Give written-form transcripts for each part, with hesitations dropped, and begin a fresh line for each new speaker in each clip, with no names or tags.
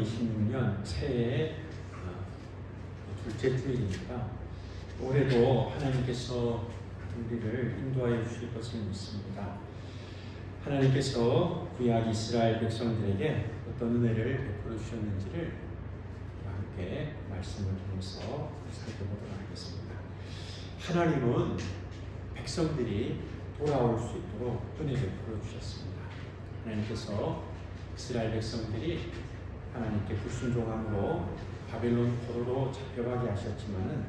2026년 새해의 둘째 주일입니다. 올해도 하나님께서 우리를 인도하여 주실 것을 믿습니다. 하나님께서 구약 이스라엘 백성들에게 어떤 은혜를 베풀어 주셨는지를 함께 말씀을 통해서 살펴보도록 하겠습니다. 하나님은 백성들이 돌아올 수 있도록 은혜 베풀어 주셨습니다. 하나님께서 이스라엘 백성들이 하나님께 불순종함으로 바벨론 포로로 잡혀가게 하셨지만은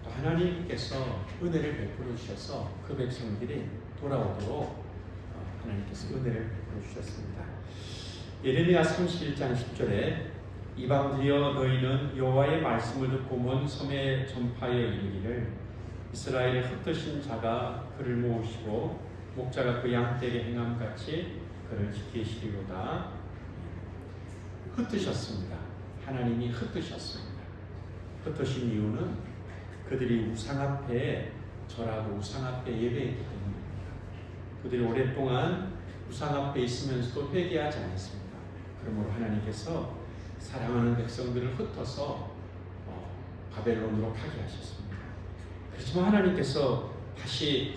또 하나님께서 은혜를 베풀어 주셔서 그 백성들이 돌아오도록 하나님께서 은혜를 베풀어 주셨습니다. 예레미야 31장 10절에 이방들이여 너희는 여호와의 말씀을 듣고 먼 섬에 전파하여 이르기를 이스라엘의 흩으신 자가 그를 모으시고 목자가 그 양떼에게 행함같이 그를 지키시리로다. 흩으셨습니다. 하나님이 흩으셨습니다. 흩으신 이유는 그들이 우상 앞에 절하고 우상 앞에 예배했기 때문입니다. 그들이 오랫동안 우상 앞에 있으면서도 회개하지 않았습니다. 그러므로 하나님께서 사랑하는 백성들을 흩어서 바벨론으로 가게 하셨습니다. 그렇지만 하나님께서 다시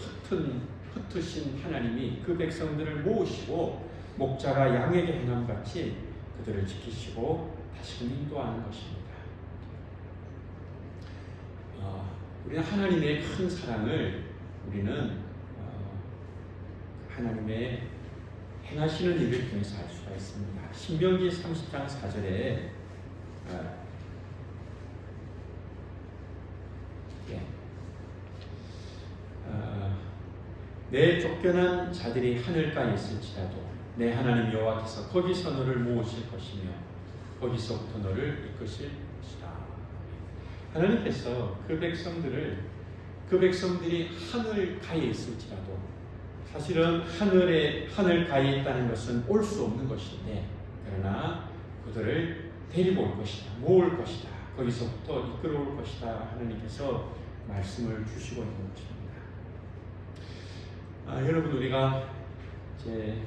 흩으신 하나님이 그 백성들을 모으시고 목자가 양에게 행함같이 그들을 지키시고 다시금 인도하는 것입니다. 우리는 하나님의 큰 사랑을 우리는 하나님의 행하시는 일을 통해서 알 수가 있습니다. 신명기 30장 4절에 내 쫓겨난 자들이 하늘가에 있을지라도 내 하나님 여호와께서 거기서 너를 모으실 것이며 거기서부터 너를 이끄실 것이다. 하나님께서 그 백성들이 하늘가에 있을지라도 사실은 하늘가에 있다는 것은 올 수 없는 것인데 그러나 그들을 데리고 올 것이다. 모을 것이다. 거기서부터 이끌어올 것이다. 하나님께서 말씀을 주시고 있는 것입니다. 여러분 우리가 이제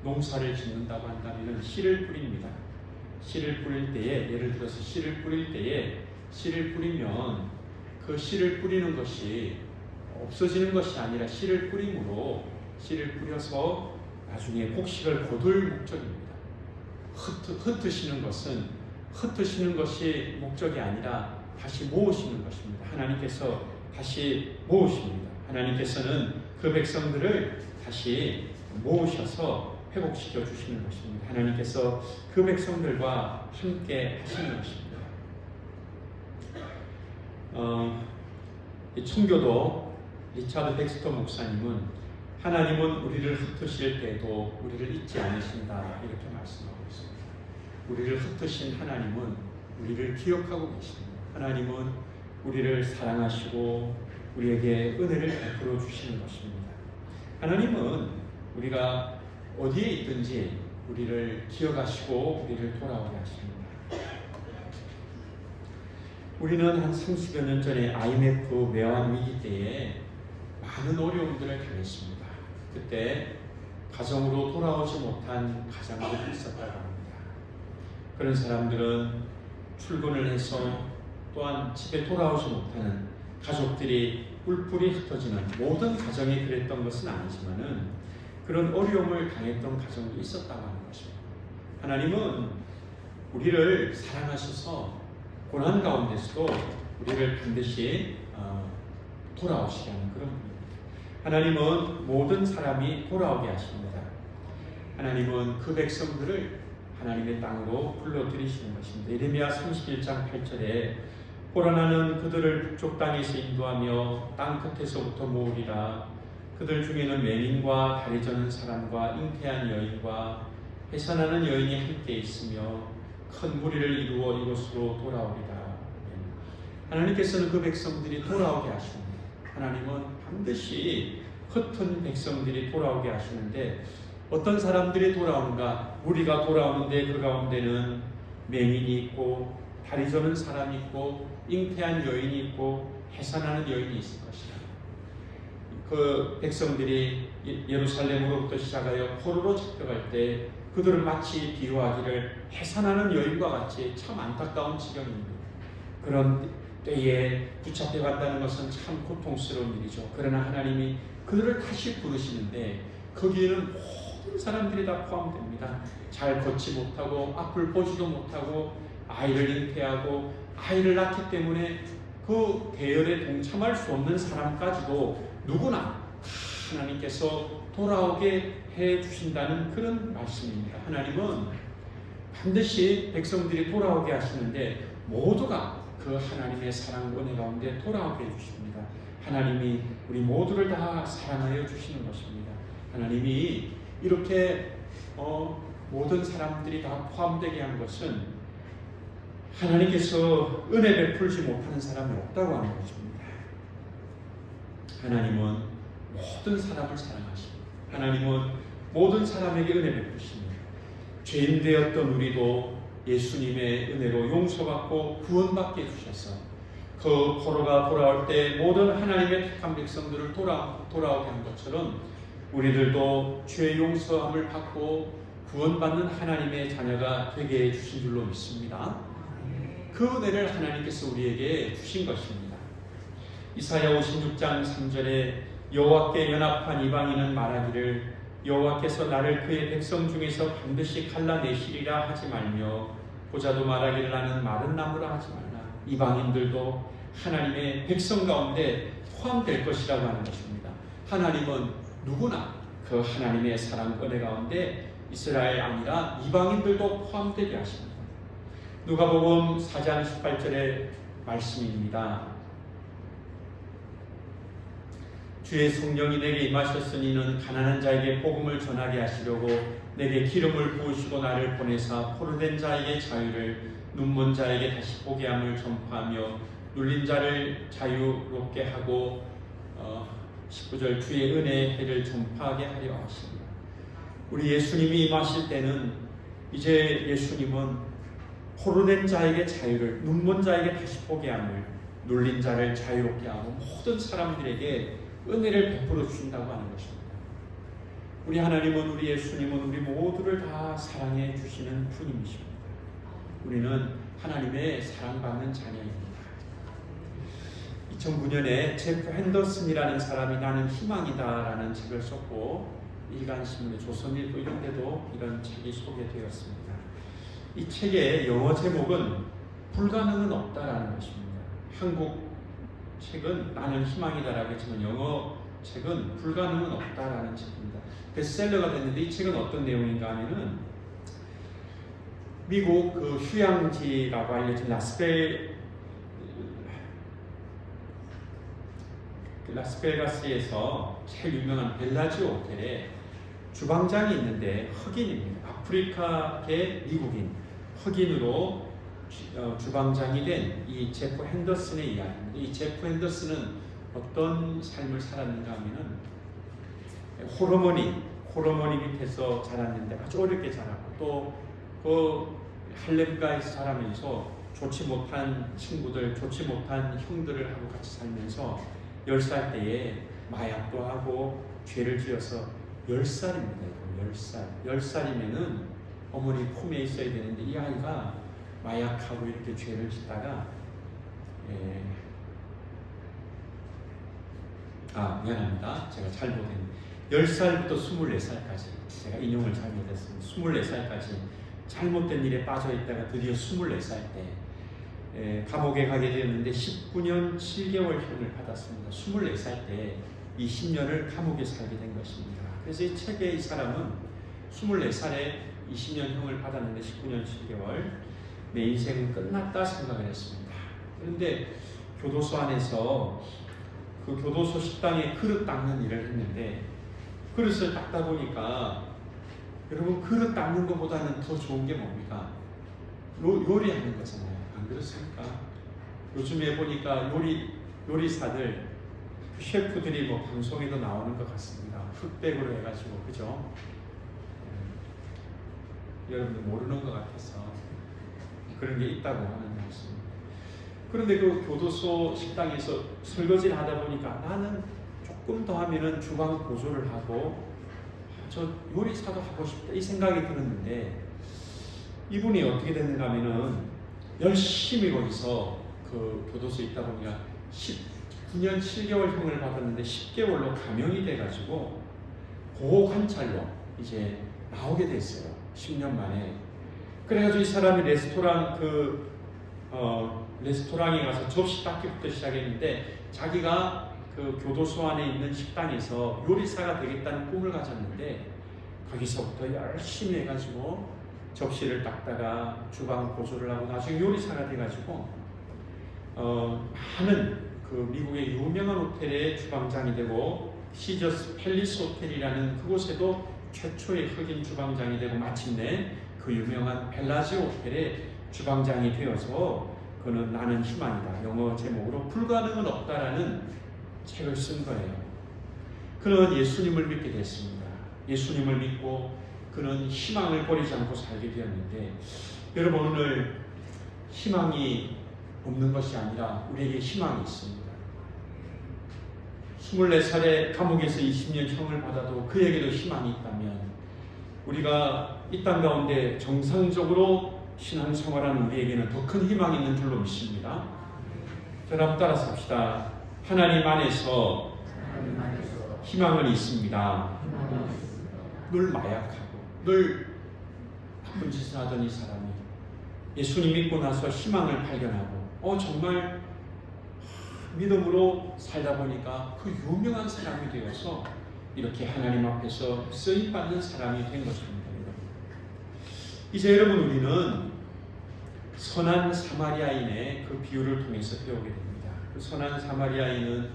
농사를 짓는다고 한다면 씨를 뿌립니다. 씨를 뿌릴 때에 예를 들어서 씨를 뿌리면 그 씨를 뿌리는 것이 없어지는 것이 아니라 씨를 뿌려서 나중에 곡식을 거둘 목적입니다. 흩으시는 것이 목적이 아니라 다시 모으시는 것입니다. 하나님께서 다시 모으십니다. 하나님께서는 그 백성들을 다시 모으셔서 회복시켜 주시는 것입니다. 하나님께서 그 백성들과 함께 하시는 것입니다. 청교도 리차드 덱스터 목사님은 하나님은 우리를 흩으실 때도 우리를 잊지 않으신다 이렇게 말씀하고 있습니다. 우리를 흩으신 하나님은 우리를 기억하고 계십니다. 하나님은 우리를 사랑하시고 우리에게 은혜를 베풀어 주시는 것입니다. 하나님은 우리가 어디에 있든지 우리를 기억하시고 우리를 돌아오게 하십니다. 우리는 한 30여 년 전에 IMF 외환 위기 때에 많은 어려움들을 당했습니다. 그때 가정으로 돌아오지 못한 가장들이 있었다고 합니다. 그런 사람들은 출근을 해서 또한 집에 돌아오지 못하는 가족들이 뿔뿔이 흩어지는 모든 가정이 그랬던 것은 아니지만은 그런 어려움을 당했던 가정도 있었다고 하는 것입니다. 하나님은 우리를 사랑하셔서 고난 가운데서도 우리를 반드시 돌아오시게 하는 그런 분입니다. 하나님은 모든 사람이 돌아오게 하십니다. 하나님은 그 백성들을 하나님의 땅으로 불러들이시는 것입니다. 예레미야 31장 8절에 보라 나는 그들을 북쪽 땅에서 인도하며 땅 끝에서부터 모으리라. 그들 중에는 맹인과 다리 저는 사람과 잉태한 여인과 해산하는 여인이 함께 있으며 큰 무리를 이루어 이곳으로 돌아오리라. 하나님께서는 그 백성들이 돌아오게 하십니다. 하나님은 반드시 흩은 백성들이 돌아오게 하시는데 어떤 사람들이 돌아오는가? 무리가 돌아오는데 그 가운데는 맹인이 있고 다리 저는 사람이 있고 잉태한 여인이 있고 해산하는 여인이 있을 것이다. 그 백성들이 예루살렘으로부터 시작하여 포로로 잡혀갈 때 그 그들은 마치 비유하기를 해산하는 여인과 같이 참 안타까운 지경입니다. 그런 때에 붙잡혀 간다는 것은 참 고통스러운 일이죠. 그러나 하나님이 그들을 다시 부르시는데 거기에는 모든 사람들이 다 포함됩니다. 잘 걷지 못하고 앞을 보지도 못하고 아이를 잉태하고 아이를 낳기 때문에 그 대열에 동참할 수 없는 사람까지도 누구나 하나님께서 돌아오게 해 주신다는 그런 말씀입니다. 하나님은 반드시 백성들이 돌아오게 하시는데 모두가 그 하나님의 사랑 은혜 가운데 돌아오게 해 주십니다. 하나님이 우리 모두를 다 사랑하여 주시는 것입니다. 하나님이 이렇게 모든 사람들이 다 포함되게 한 것은 하나님께서 은혜 베풀지 못하는 사람이 없다고 하는 것입니다. 하나님은 모든 사람을 사랑하십니다. 하나님은 모든 사람에게 은혜 베푸십니다. 죄인 되었던 우리도 예수님의 은혜로 용서받고 구원받게 해주셔서 그 포로가 돌아올 때 모든 하나님의 택한 백성들을 돌아오게 한 것처럼 우리들도 죄 용서함을 받고 구원받는 하나님의 자녀가 되게 해주신 줄로 믿습니다. 그 은혜를 하나님께서 우리에게 주신 것입니다. 이사야 56장 3절에 여호와께 연합한 이방인은 말하기를 여호와께서 나를 그의 백성 중에서 반드시 갈라내시리라 하지 말며 보자도 말하기를 나는 마른 나무라 하지 말라. 이방인들도 하나님의 백성 가운데 포함될 것이라고 하는 것입니다. 하나님은 누구나 그 하나님의 사랑 은혜 가운데 이스라엘 아니라 이방인들도 포함되게 하십니다. 누가복음 4장 18절의 말씀입니다. 주의 성령이 내게 임하셨으니 이는 가난한 자에게 복음을 전하게 하시려고 내게 기름을 부으시고 나를 보내사 포로된 자에게 자유를 눈먼 자에게 다시 보게 함을 전파하며 눌린 자를 자유롭게 하고 19절 주의 은혜의 해를 전파하게 하려 하십니다. 우리 예수님이 임하실 때는 이제 예수님은 포로된 자에게 자유를 눈먼 자에게 다시 보게 함을 눌린 자를 자유롭게 하고 모든 사람들에게 은혜를 베풀어 주신다고 하는 것입니다. 우리 하나님은 우리 예수님은 우리 모두를 다 사랑해 주시는 주님이십니다. 우리는 하나님의 사랑받는 자녀입니다. 2009년에 제프 핸더슨이라는 사람이 나는 희망이다라는 책을 썼고 일간신문, 조선일보 이런 데도 이런 책이 소개되었습니다. 이 책의 영어 제목은 불가능은 없다라는 것입니다. 한국 책은 나는 희망이다라고 했지만 영어 책은 불가능은 없다라는 책입니다. 베스트셀러가 됐는데 이 책은 어떤 내용인가 하면은 미국 그 휴양지라고 알려진 라스베가스에서 제일 유명한 벨라지오 호텔에 주방장이 있는데 흑인입니다. 아프리카계 미국인 흑인으로 주방장이 된 이 제프 핸더슨의 이야기입니다. 이 제프 핸더슨은 어떤 삶을 살았는가 하면은 호르머니 밑에서 자랐는데 아주 어렵게 자랐고 또 그 할렘가에서 자라면서 좋지 못한 친구들, 좋지 못한 형들을 하고 같이 살면서 10살 때에 마약도 하고 죄를 지어서 10살입니다. 10살이면은 어머니 품에 있어야 되는데 이 아이가 마약하고 이렇게 죄를 짓다가 미안합니다. 제가 잘못했네요. 10살부터 24살까지 제가 인용을 잘못했습니다. 24살까지 잘못된 일에 빠져 있다가 드디어 24살 때 감옥에 가게 되었는데 19년 7개월 형을 받았습니다. 24살 때 20년을 감옥에 살게 된 것입니다. 그래서 이 책의 이 사람은 24살에 20년 형을 받았는데 19년 7개월 내 인생은 끝났다 생각을 했습니다. 그런데 교도소 안에서 그 교도소 식당에 그릇 닦는 일을 했는데 그릇을 닦다 보니까 여러분 그릇 닦는 것보다는 더 좋은 게 뭡니까? 요리하는 거잖아요. 안 그렇습니까? 요즘에 보니까 요리사들 셰프들이 뭐 방송에도 나오는 것 같습니다. 흑백으로 해가지고 그죠? 여러분들 모르는 것 같아서 그런 게 있다고 하는 말씀입니다. 그런데 그 교도소 식당에서 설거지를 하다 보니까 나는 조금 더 하면은 주방 보조를 하고 저 요리사도 하고 싶다 이 생각이 들었는데 이분이 어떻게 됐는가 하면은 열심히 거기서 그 교도소에 있다 보니까 19년 7개월형을 받았는데 10개월로 감형이 돼가지고 고관찰로 이제 나오게 됐어요. 10년 만에. 그래가지고 이 사람이 레스토랑에 가서 접시 닦기부터 시작했는데 자기가 그 교도소 안에 있는 식당에서 요리사가 되겠다는 꿈을 가졌는데 거기서부터 열심히 해가지고 접시를 닦다가 주방 보조를 하고 나중에 요리사가 돼가지고 많은 그 미국의 유명한 호텔의 주방장이 되고 시저스 팰리스 호텔이라는 그곳에도 최초의 흑인 주방장이 되고 마침내 그 유명한 벨라지오 호텔의 주방장이 되어서 그는 나는 희망이다. 영어 제목으로 불가능은 없다라는 책을 쓴 거예요. 그는 예수님을 믿게 됐습니다. 예수님을 믿고 그는 희망을 버리지 않고 살게 되었는데 여러분 오늘 희망이 없는 것이 아니라 우리에게 희망이 있습니다. 24살에 감옥에서 20년 형을 받아도 그에게도 희망이 있다면 우리가 이 땅 가운데 정상적으로 신앙생활하는 우리에게는 더 큰 희망이 있는 줄로 믿습니다. 여러분 따라서 합시다. 하나님 안에서 희망은 있습니다. 늘 마약하고 늘 나쁜 짓을 하던 이 사람이 예수님 믿고 나서 희망을 발견하고 정말 믿음으로 살다 보니까 그 유명한 사람이 되어서 이렇게 하나님 앞에서 쓰임받는 사람이 된 것입니다. 이제 여러분 우리는 선한 사마리아인의 그 비유를 통해서 배우게 됩니다. 그 선한 사마리아인은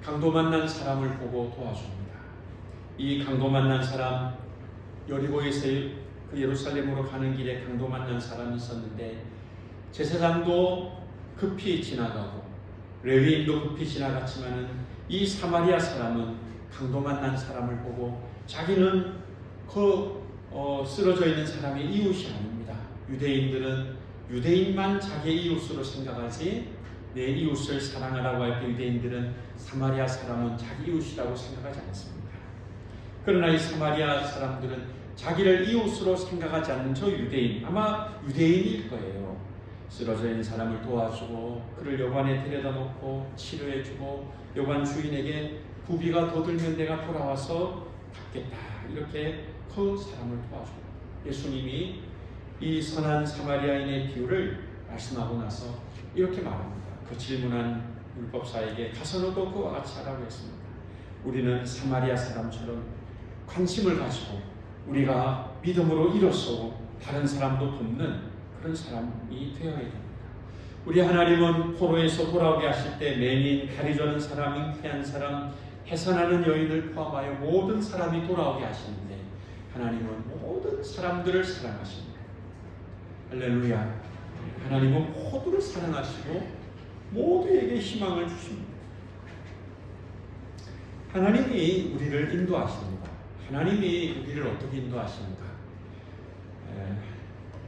강도 만난 사람을 보고 도와줍니다. 이 강도 만난 사람, 여리고에서 그 예루살렘으로 가는 길에 강도 만난 사람이 있었는데 제사장도 급히 지나가고 레위인도 급히 지나갔지만은 이 사마리아 사람은 강도 만난 사람을 보고 자기는 쓰러져 있는 사람이 이웃이 아닙니다. 유대인들은 유대인만 자기의 이웃으로 생각하지 내 이웃을 사랑하라고 할 때 유대인들은 사마리아 사람은 자기 이웃이라고 생각하지 않습니다. 그러나 이 사마리아 사람들은 자기를 이웃으로 생각하지 않는 저 유대인, 아마 유대인일 거예요. 쓰러져 있는 사람을 도와주고 그를 여관에 데려다 놓고 치료해주고 여관 주인에게 부비가 더 들면 내가 돌아와서 갚겠다 이렇게 그 사람을 도와줍니다. 예수님이 이 선한 사마리아인의 비유를 말씀하고 나서 이렇게 말합니다. 그 질문한 율법사에게 가서 너도 그와 같이 하라고 했습니다. 우리는 사마리아 사람처럼 관심을 가지고 우리가 믿음으로 일어서고 다른 사람도 돕는 그런 사람이 되어야 됩니다. 우리 하나님은 포로에서 돌아오게 하실 때 맹인, 다리 저는 사람, 잉태한 사람, 해산하는 여인을 포함하여 모든 사람이 돌아오게 하시는데 하나님은 모든 사람들을 사랑하십니다. 할렐루야. 하나님은 모두를 사랑하시고 모두에게 희망을 주십니다. 하나님이 우리를 인도하십니다. 하나님이 우리를 어떻게 인도하십니까?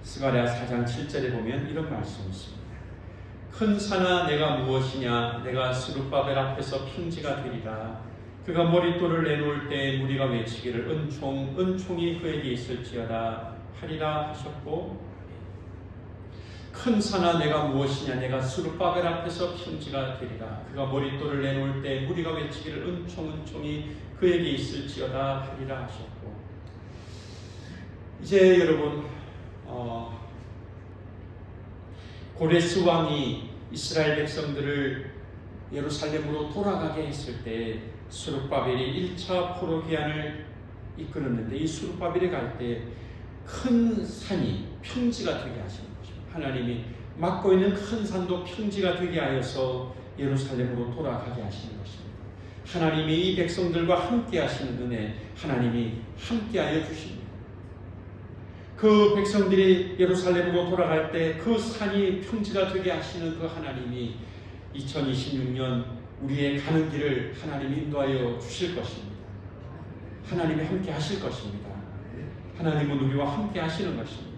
스가랴 4장 7절에 보면 이런 말씀이 있습니다. 큰 산아 내가 무엇이냐? 내가 스룹바벨 앞에서 평지가 되리라. 그가 머릿돌을 내놓을 때 무리가 외치기를 은총이 그에게 있을지어다 하리라 하셨고, 큰 산아 내가 무엇이냐? 내가 스룹바벨 앞에서 평지가 되리라. 그가 머릿돌을 내놓을 때 무리가 외치기를 은총이 그에게 있을지어다 하리라 하셨고, 이제 여러분 고레스 왕이 이스라엘 백성들을 예루살렘으로 돌아가게 했을 때 스룹바벨이 1차 포로 귀환을 이끌었는데 이 스룹바벨에 갈 때 큰 산이 평지가 되게 하시는 것입니다. 하나님이 막고 있는 큰 산도 평지가 되게 하여서 예루살렘으로 돌아가게 하시는 것입니다. 하나님이 이 백성들과 함께 하시는 은혜, 하나님이 함께 하여 주십니다. 그 백성들이 예루살렘으로 돌아갈 때 그 산이 평지가 되게 하시는 그 하나님이 2026년 우리의 가는 길을 하나님이 인도하여 주실 것입니다. 하나님이 함께 하실 것입니다. 하나님은 우리와 함께 하시는 것입니다.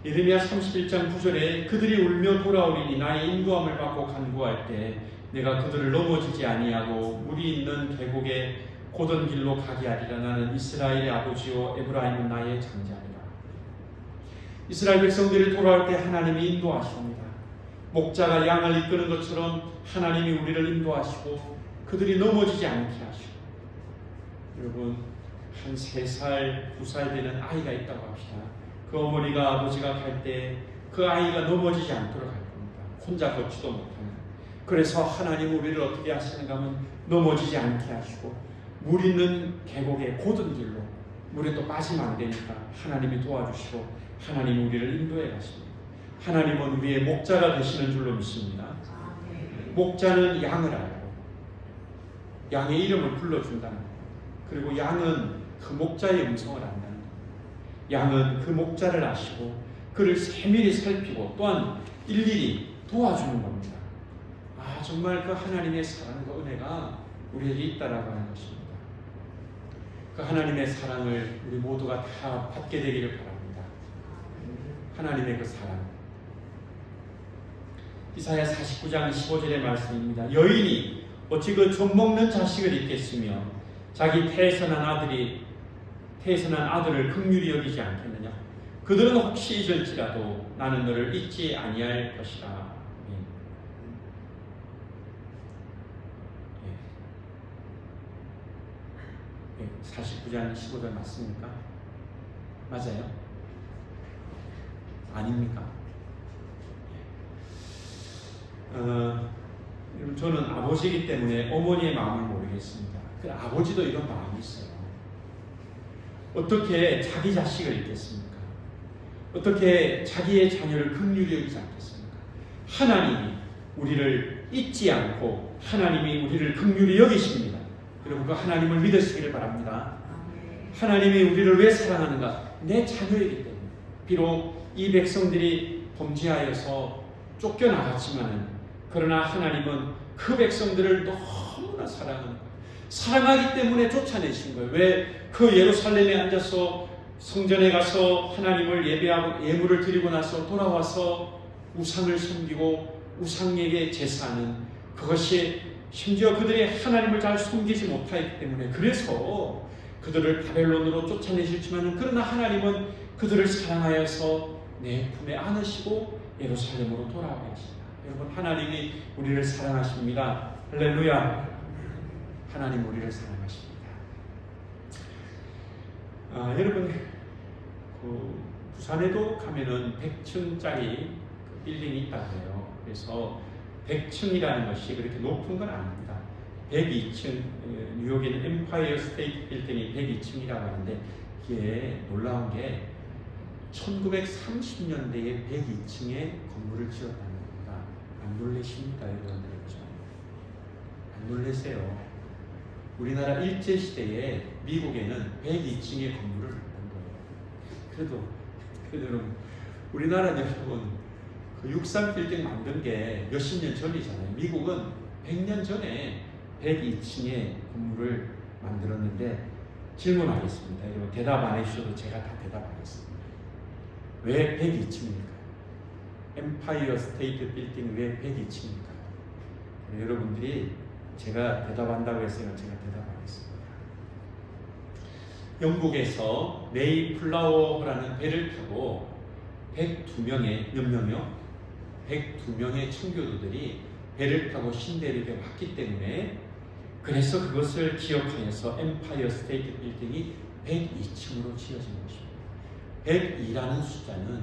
예레미야 31장 9절에 그들이 울며 돌아오리니 나의 인도함을 받고 간구할 때 내가 그들을 넘어지지 아니하고 물이 있는 계곡에 고든 길로 가게 하리라. 나는 이스라엘의 아버지요 에브라임은 나의 장자니라. 이스라엘 백성들이 돌아올 때 하나님이 인도하십니다. 목자가 양을 이끄는 것처럼 하나님이 우리를 인도하시고 그들이 넘어지지 않게 하시고, 여러분 한 3살, 2살 되는 아이가 있다고 합시다. 그 어머니가 아버지가 갈 때 그 아이가 넘어지지 않도록 할 겁니다. 혼자 걷지도 못하는. 그래서 하나님 우리를 어떻게 하시는가 하면 넘어지지 않게 하시고 물 있는 계곡에 고든 길로, 물에 또 빠지면 안 되니까 하나님이 도와주시고 하나님이 우리를 인도해 가십니다. 하나님은 우리의 목자가 되시는 줄로 믿습니다. 목자는 양을 알고 양의 이름을 불러준다는 거예요. 그리고 양은 그 목자의 음성을 안다는 거예요. 양은 그 목자를 아시고 그를 세밀히 살피고 또한 일일이 도와주는 겁니다. 정말 그 하나님의 사랑과 은혜가 우리에게 있다라고 하는 것입니다. 그 하나님의 사랑을 우리 모두가 다 받게 되기를 바랍니다. 하나님의 그 사랑. 이사야 49장 15절의 말씀입니다. 여인이 어찌 그 젖먹는 자식을 잊겠으며 자기 태어난 아들을 긍휼히 여기지 않겠느냐. 그들은 혹시 잊을지라도 나는 너를 잊지 아니할 것이라. 49장 15절 맞습니까? 맞아요? 아닙니까? 저는 아버지이기 때문에 어머니의 마음을 모르겠습니다. 그런데 아버지도 이런 마음이 있어요. 어떻게 자기 자식을 잊겠습니까? 어떻게 자기의 자녀를 긍휼히 여기지 않겠습니까? 하나님이 우리를 잊지 않고 하나님이 우리를 긍휼히 여기십니다. 여러분 그 하나님을 믿으시기를 바랍니다. 하나님이 우리를 왜 사랑하는가? 내 자녀이기 때문에. 비록 이 백성들이 범죄하여서 쫓겨나갔지만 그러나 하나님은 그 백성들을 너무나 사랑하는 거예요. 사랑하기 때문에 쫓아내신 거예요. 왜 그 예루살렘에 앉아서 성전에 가서 하나님을 예배하고 예물을 드리고 나서 돌아와서 우상을 섬기고 우상에게 제사하는 그것이 심지어 그들이 하나님을 잘 섬기지 못하기 때문에 그래서 그들을 바벨론으로 쫓아내셨지만 그러나 하나님은 그들을 사랑하여서 내 품에 안으시고 예루살렘으로 돌아오게 하십니다. 여러분 하나님이 우리를 사랑하십니다. 할렐루야. 하나님 우리를 사랑하십니다. 여러분 부산에도 가면은 100층짜리 빌딩이 있다고 해요. 그래서 100층이라는 것이 그렇게 높은 건 아닙니다. 102층, 뉴욕에는 엠파이어 스테이트 빌딩이 102층이라고 하는데 이게 놀라운 게 1930년대에 102층의 건물을 지었다는 겁니다. 안 놀라십니까 여러분들? 안 놀라세요. 우리나라 일제시대에 미국에는 102층의 건물을 만든 거예요. 그래도 여러분 우리나라는 여러분 그 63빌딩 만든 게 몇십 년 전이잖아요. 미국은 100년 전에 102층의 건물을 만들었는데 질문하겠습니다. 여러분 대답 안 해주셔도 제가 다 대답하겠습니다. 왜 102층입니까? 엠파이어 스테이트 빌딩 왜 102층입니까? 여러분들이 제가 대답한다고 했으면 제가 대답하겠습니다. 영국에서 메이플라워라는 배를 타고 102명의 몇 명이요? 102명의 청교도들이 배를 타고 신대륙에 왔기 때문에 그래서 그것을 기억하여서 엠파이어 스테이트 빌딩이 102층으로 지어진 것입니다. 102라는 숫자는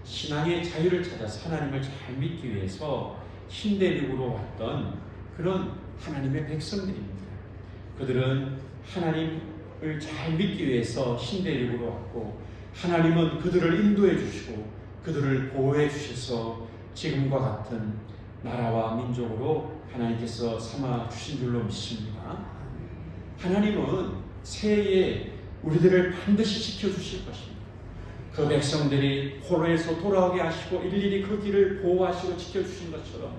신앙의 자유를 찾아서 하나님을 잘 믿기 위해서 신대륙으로 왔던 그런 하나님의 백성들입니다. 그들은 하나님을 잘 믿기 위해서 신대륙으로 왔고 하나님은 그들을 인도해 주시고 그들을 보호해 주셔서 지금과 같은 나라와 민족으로 하나님께서 삼아 주신 줄로 믿습니다. 하나님은 새해에 우리들을 반드시 지켜주실 것입니다. 그 백성들이 포로에서 돌아오게 하시고 일일이 그 길을 보호하시고 지켜주신 것처럼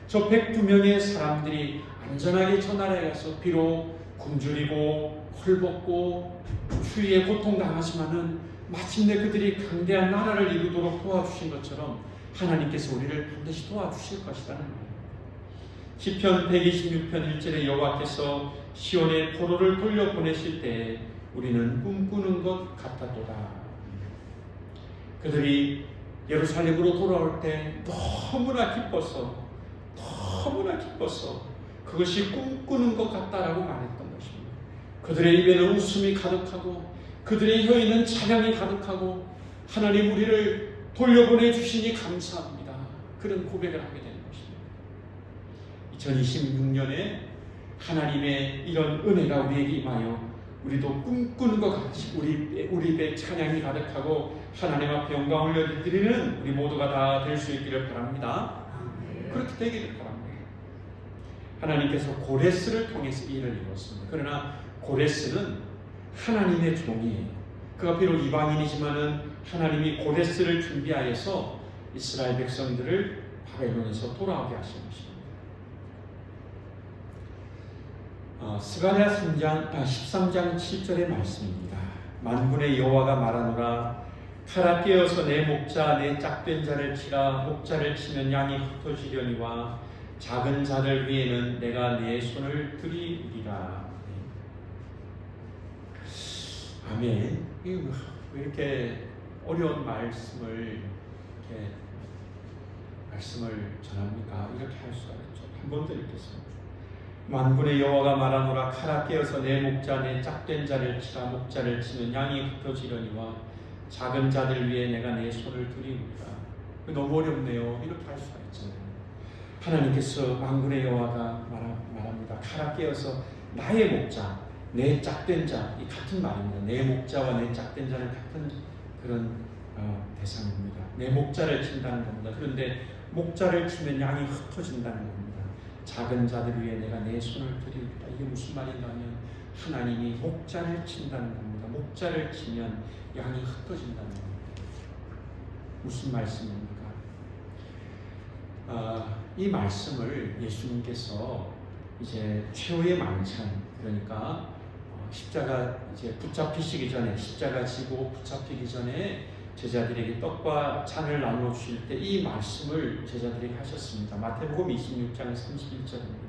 저 102명의 사람들이 안전하게 저 나라에 가서 비록 굶주리고 헐벗고 추위에 고통당하지만은 마침내 그들이 강대한 나라를 이루도록 도와주신 것처럼 하나님께서 우리를 반드시 도와주실 것이라는 거예요. 시편 126편 1절에 여호와께서 시온에 포로를 돌려보내실 때 우리는 꿈꾸는 것 같았도다. 그들이 예루살렘으로 돌아올 때 너무나 기뻐서 그것이 꿈꾸는 것 같다라고 말했던 것입니다. 그들의 입에는 웃음이 가득하고 그들의 혀에는 찬양이 가득하고 하나님 우리를 돌려보내 주시니 감사합니다. 그런 고백을 하게 되는 것입니다. 2026년에 하나님의 이런 은혜가 우리에게 임하여 우리도 꿈꾸는 것 같이 우리 입에 찬양이 가득하고 하나님 앞에 영광을 올려드리는 우리 모두가 다 될 수 있기를 바랍니다. 그렇게 되기를 바랍니다. 하나님께서 고레스를 통해서 이 일을 이루었습니다. 그러나 고레스는 하나님의 종이에요. 그가 비록 이방인이지만은 하나님이 고레스를 준비하여서 이스라엘 백성들을 바벨론에서 돌아오게 하신 것입니다. 스가랴 13장 7절의 말씀입니다. 만군의 여호와가 말하노라 칼아 깨어서 내 목자 내 짝된 자를 치라. 목자를 치면 양이 흩어지려니와 작은 자들 위에는 내가 내 손을 들이리라. 아멘. 왜 이렇게 어려운 말씀을 전합니까? 이렇게 할 수가 있죠. 한 번 더 읽겠습니다. 만군의 여호와가 말하노라 칼아 깨어서 내 목자 내 짝된 자를 치라. 목자를 치면 양이 흩어지려니와 작은 자들 위에 내가 내 손을 들이리라. 너무 어렵네요. 이렇게 할 수가 있잖아요. 하나님께서 만군의 여호와가 말합니다. 칼아 깨어서 나의 목자 내 짝된 자, 이 같은 말입니다. 내 목자와 내 짝된 자는 같은 그런 대상입니다. 내 목자를 친다는 겁니다. 그런데 목자를 치면 양이 흩어진다는 겁니다. 작은 자들 위에 내가 내 손을 들이리라. 이게 무슨 말인가 하면 하나님이 목자를 친다는 겁니다. 목자를 치면 양이 흩어진다는 겁니다. 무슨 말씀입니까? 이 말씀을 예수님께서 이제 최후의 만찬, 그러니까 십자가 이제 붙잡히시기 전에, 십자가 지고 붙잡히기 전에 제자들에게 떡과 잔을 나누어 주실 때 이 말씀을 제자들에게 하셨습니다. 마태복음 26장 31절입니다.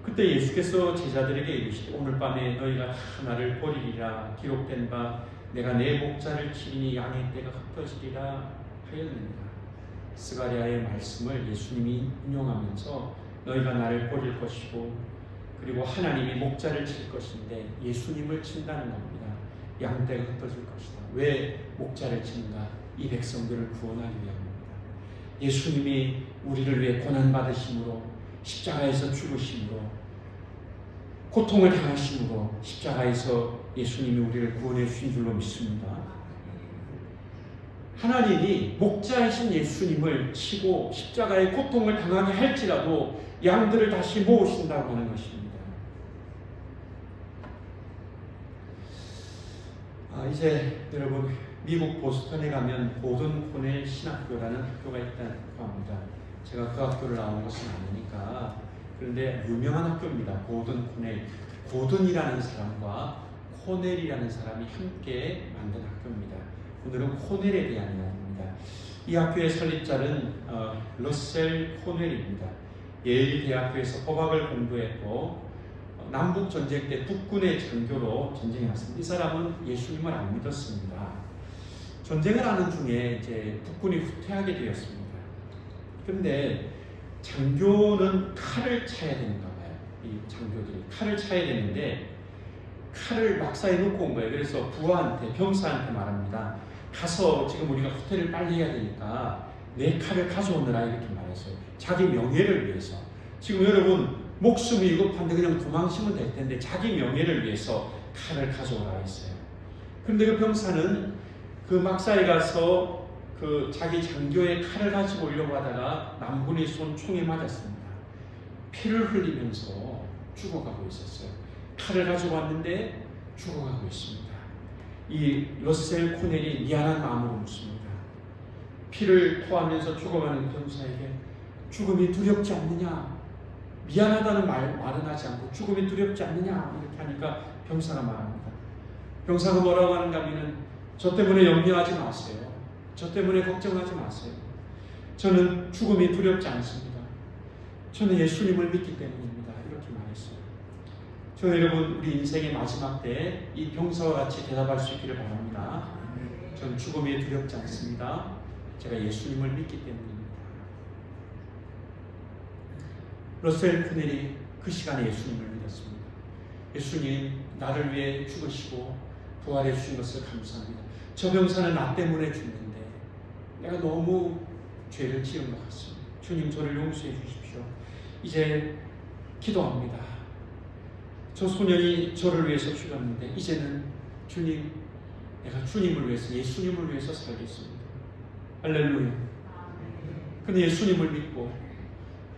그때 예수께서 제자들에게 이르시되 오늘 밤에 너희가 다 나를 버리리라. 기록된 바 내가 내 목자를 치리니 양의 떼가 흩어지리라 하였느니라. 스가랴의 말씀을 예수님이 인용하면서 너희가 나를 버릴 것이고 그리고 하나님이 목자를 칠 것인데 예수님을 친다는 겁니다. 양떼가 흩어질 것이다. 왜 목자를 치는가? 이 백성들을 구원하기 위함입니다. 예수님이 우리를 위해 고난받으심으로 십자가에서 죽으심으로 고통을 당하심으로 십자가에서 예수님이 우리를 구원해 주신 줄로 믿습니다. 하나님이 목자이신 예수님을 치고 십자가의 고통을 당하게 할지라도 양들을 다시 모으신다고 하는 것입니다. 이제 여러분 미국 보스턴에 가면 고든 코넬 신학교라는 학교가 있다고 합니다. 제가 그 학교를 나온 것은 아니니까 그런데 유명한 학교입니다. 고든 코넬. 고든이라는 사람과 코넬이라는 사람이 함께 만든 학교입니다. 오늘은 코넬에 대한 이야기입니다. 이 학교의 설립자는 러셀 코넬입니다. 예일 대학교에서 법학을 공부했고 남북 전쟁 때 북군의 장교로 전쟁에 왔습니다. 이 사람은 예수님을 안 믿었습니다. 전쟁을 하는 중에 이제 북군이 후퇴하게 되었습니다. 그런데 장교는 칼을 차야 되는가 봐요. 이 장교들이 칼을 차야 되는데 칼을 막사에 놓고 온 거예요. 그래서 부하한테, 병사한테 말합니다. 가서 지금 우리가 후퇴를 빨리 해야 되니까 내 칼을 가져오느라 이렇게 말했어요. 자기 명예를 위해서. 지금 여러분 목숨이 위급한데 그냥 도망치면 될 텐데 자기 명예를 위해서 칼을 가져오라 했어요. 그런데 그 병사는 그 막사에 가서 그 자기 장교의 칼을 가지고 오려고 하다가 남군의 쏜 총에 맞았습니다. 피를 흘리면서 죽어가고 있었어요. 칼을 가지고 왔는데 죽어가고 있습니다. 이 러셀 코넬이 미안한 마음으로 묻습니다. 피를 토하면서 죽어가는 병사에게 죽음이 두렵지 않느냐? 미안하다는 말은 하지 않고 죽음이 두렵지 않느냐? 이렇게 하니까 병사가 말합니다. 병사가 뭐라고 하는가 하면 저 때문에 염려하지 마세요. 저 때문에 걱정하지 마세요. 저는 죽음이 두렵지 않습니다. 저는 예수님을 믿기 때문입니다. 이렇게 말했어요. 저는 여러분 우리 인생의 마지막 때에 이 병사와 같이 대답할 수 있기를 바랍니다. 저는 죽음에 두렵지 않습니다. 제가 예수님을 믿기 때문입니다. 러셀 푸넬이 그 시간에 예수님을 믿었습니다. 예수님 나를 위해 죽으시고 부활해 주신 것을 감사합니다. 저 병사는 나 때문에 죽는데 내가 너무 죄를 지은 것 같습니다. 주님 저를 용서해 주십시오. 이제 기도합니다. 저 소년이 저를 위해서 죽었는데 이제는 주님 내가 주님을 위해서 예수님을 위해서 살겠습니다. 할렐루야. 근데 예수님을 믿고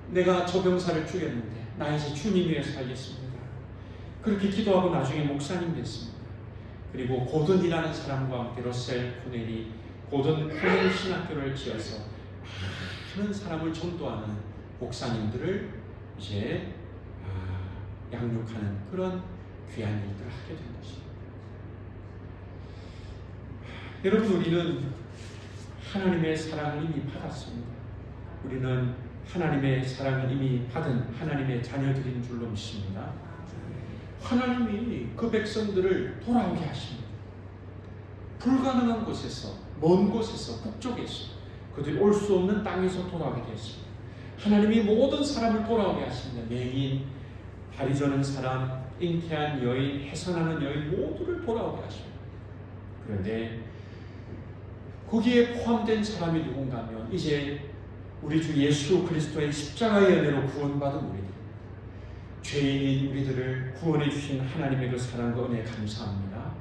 내가 저 병사를 죽였는데 나 이제 주님 위해 살겠습니다. 그렇게 기도하고 나중에 목사님 됐습니다. 그리고 고든이라는 사람과 함께 러셀 푸넬이 고든 푸넬 신학교를 지어서 많은 사람을 전도하는 목사님들을 이제 양육하는 그런 귀한 일들을 하게 된 것입니다. 여러분 우리는 하나님의 사랑을 이미 받았습니다. 우리는 하나님의 사랑을 이미 받은 하나님의 자녀들인 줄로 믿습니다. 하나님이 그 백성들을 돌아오게 하십니다. 불가능한 곳에서, 먼 곳에서, 북쪽에서 그들이 올 수 없는 땅에서 돌아오게 되었습니다. 하나님이 모든 사람을 돌아오게 하십니다. 맹인, 다리 저는 사람, 잉태한 여인, 해산하는 여인 모두를 돌아오게 하십니다. 그런데 거기에 포함된 사람이 누군가면 이제 우리 주 예수 그리스도의 십자가의 은혜로 구원받은 우리들, 죄인인 우리들을 구원해 주신 하나님의 그 사랑과 은혜 감사합니다.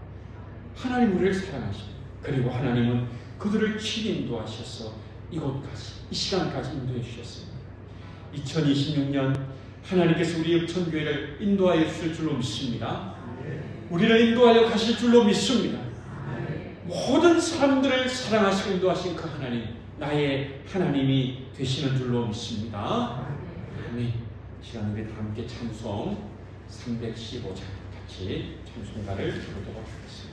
하나님 우리를 사랑하십니다. 그리고 하나님은 그들을 친히 인도하셔서 이곳까지, 이 시간까지 인도해 주셨습니다. 2026년 하나님께서 우리 읍천교회를 인도하여 주실 줄로 믿습니다. 우리를 인도하여 가실 줄로 믿습니다. 모든 사람들을 사랑하시고 인도하신 그 하나님, 나의 하나님이 되시는 줄로 믿습니다. 아멘. 시간 우리 다 함께 찬송 315장 같이 찬송가를 부르도록 하겠습니다.